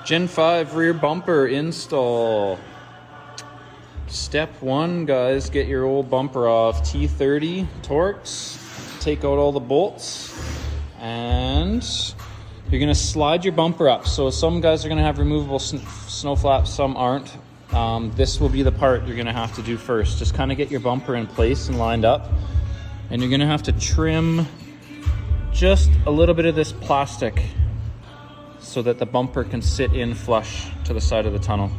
Gen 5 rear bumper install. Step 1, guys, get your old bumper off. T30 Torx. Take out all the bolts and you're gonna slide your bumper up. So some guys are gonna have removable snow flaps, some aren't. This will be the part you're gonna have to do first. Just kind of get your bumper in place and lined up. And you're gonna have to trim just a little bit of this plastic so that the bumper can sit in flush to the side of the tunnel.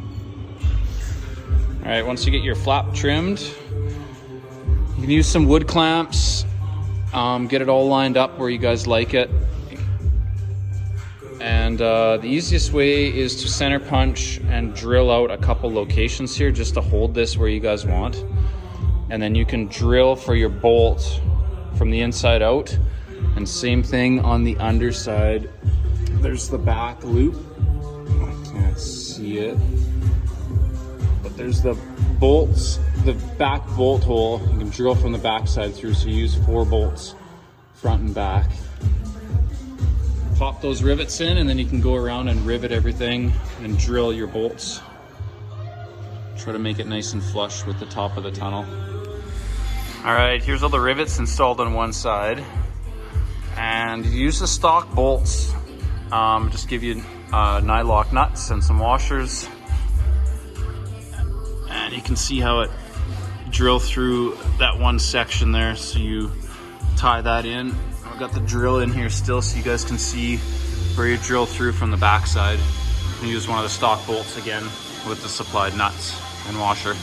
All right, once you get your flap trimmed, you can use some wood clamps, get it all lined up where you guys like it. And the easiest way is to center punch and drill out a couple locations here just to hold this where you guys want. And then you can drill for your bolt from the inside out. And same thing on the underside. There's the back loop. I can't see it. But there's the bolts, the back bolt hole. You can drill from the back side through, so you use 4 bolts, front and back. Pop those rivets in, and then you can go around and rivet everything and drill your bolts. Try to make it nice and flush with the top of the tunnel. All right, here's all the rivets installed on one side. And you use the stock bolts. Just give you nylock nuts and some washers. And you can see how it drill through that one section there. So you tie that in. I've got the drill in here still so you guys can see where you drill through from the back side. And use one of the stock bolts again with the supplied nuts and washer.